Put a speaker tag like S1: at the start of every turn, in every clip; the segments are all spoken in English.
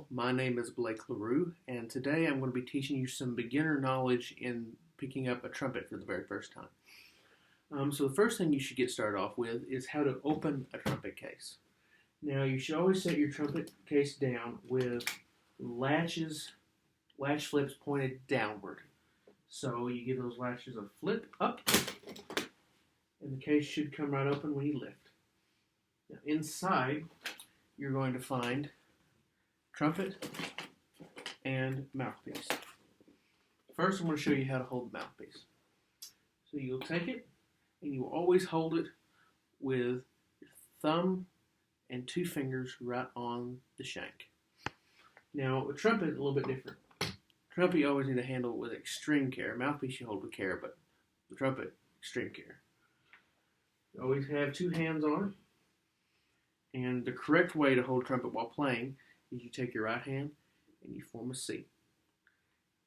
S1: Hello, my name is Blake LaRue, and today I'm going to be teaching you some beginner knowledge in picking up a trumpet for the very first time. So the first thing you should get started off with is how to open a trumpet case. Now you should always set your trumpet case down with latch flips pointed downward. So you give those latches a flip up, and the case should come right open when you lift. Now inside, you're going to find trumpet and mouthpiece. First, I'm going to show you how to hold the mouthpiece. So you'll take it, and you will always hold it with your thumb and two fingers right on the shank. Now, a trumpet is a little bit different. Trumpet, you always need to handle it with extreme care. Mouthpiece, you hold with care, but the trumpet, extreme care. You always have two hands on it, and the correct way to hold trumpet while playing is you take your right hand and you form a C.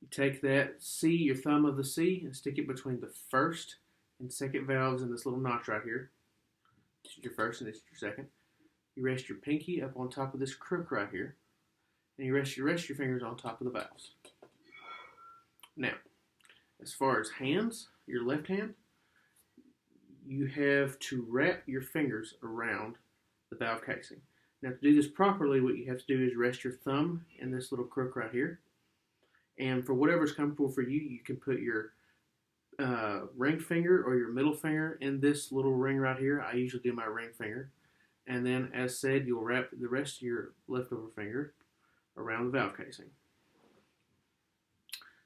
S1: You take that C, your thumb of the C, and stick it between the first and second valves in this little notch right here. This is your first and this is your second. You rest your pinky up on top of this crook right here, and you rest your fingers on top of the valves. Now, as far as hands, your left hand, you have to wrap your fingers around the valve casing. Now, to do this properly, what you have to do is rest your thumb in this little crook right here. And for whatever's comfortable for you, you can put your ring finger or your middle finger in this little ring right here. I usually do my ring finger. And then, as said, you'll wrap the rest of your leftover finger around the valve casing.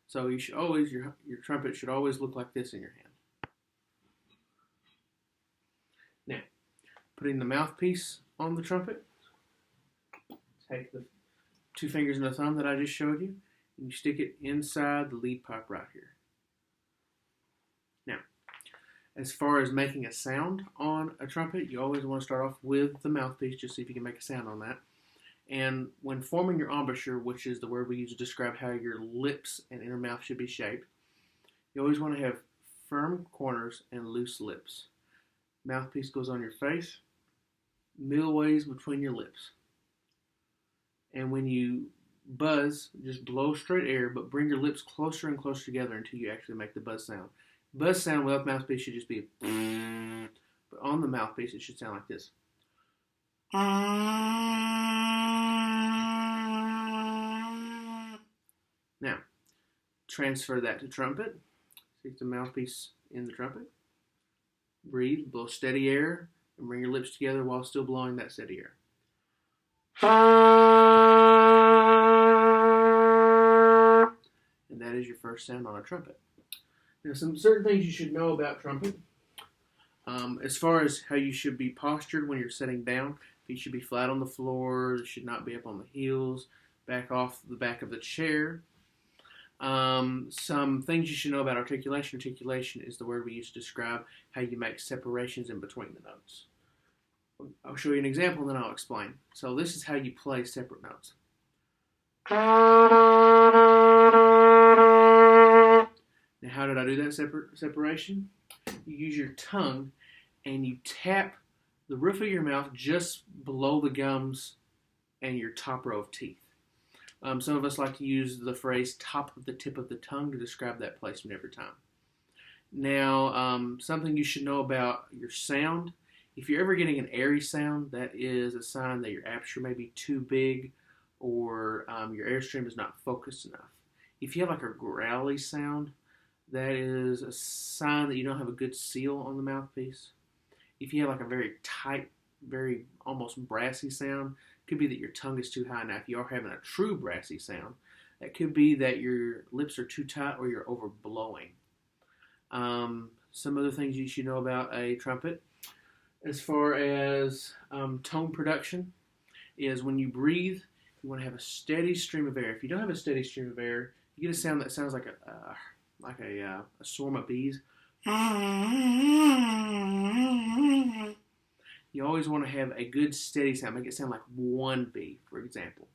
S1: So you should always, your trumpet should always look like this in your hand. Now, putting the mouthpiece on the trumpet, take the two fingers and the thumb that I just showed you, and you stick it inside the lead pipe right here. Now, as far as making a sound on a trumpet, you always want to start off with the mouthpiece, just see if you can make a sound on that. And when forming your embouchure, which is the word we use to describe how your lips and inner mouth should be shaped, you always want to have firm corners and loose lips. Mouthpiece goes on your face, middle ways between your lips. And when you buzz, just blow straight air, but bring your lips closer and closer together until you actually make the buzz sound. Buzz sound without mouthpiece should just be but on the mouthpiece it should sound like this. Now, transfer that to trumpet. Stick the mouthpiece in the trumpet. Breathe, blow steady air, and bring your lips together while still blowing that steady air. And that is your first sound on a trumpet. Now, some certain things you should know about trumpet. As far as how you should be postured when you're sitting down, you should be flat on the floor. You should not be up on the heels. Back off the back of the chair. Some things you should know about articulation. Articulation is the word we use to describe how you make separations in between the notes. I'll show you an example and then I'll explain. So this is how you play separate notes. Now, how did I do that separation? You use your tongue and you tap the roof of your mouth just below the gums and your top row of teeth. Some of us like to use the phrase top of the tip of the tongue to describe that placement every time. Now, something you should know about your sound. If you're ever getting an airy sound, that is a sign that your aperture may be too big or your airstream is not focused enough. If you have like a growly sound, that is a sign that you don't have a good seal on the mouthpiece. If you have like a very tight, very almost brassy sound, it could be that your tongue is too high. Now, if you are having a true brassy sound, that could be that your lips are too tight or you're overblowing. Some other things you should know about a trumpet, as far as tone production, is when you breathe, you want to have a steady stream of air. If you don't have a steady stream of air, you get a sound that sounds like a swarm of bees. You always want to have a good steady sound. Make it sound like one bee, for example.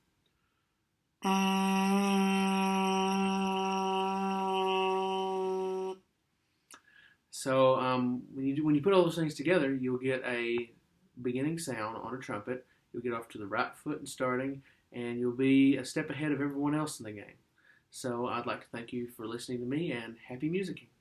S1: So when you put all those things together, you'll get a beginning sound on a trumpet. You'll get off to the right foot in starting, and you'll be a step ahead of everyone else in the game. So I'd like to thank you for listening to me, and happy musicking.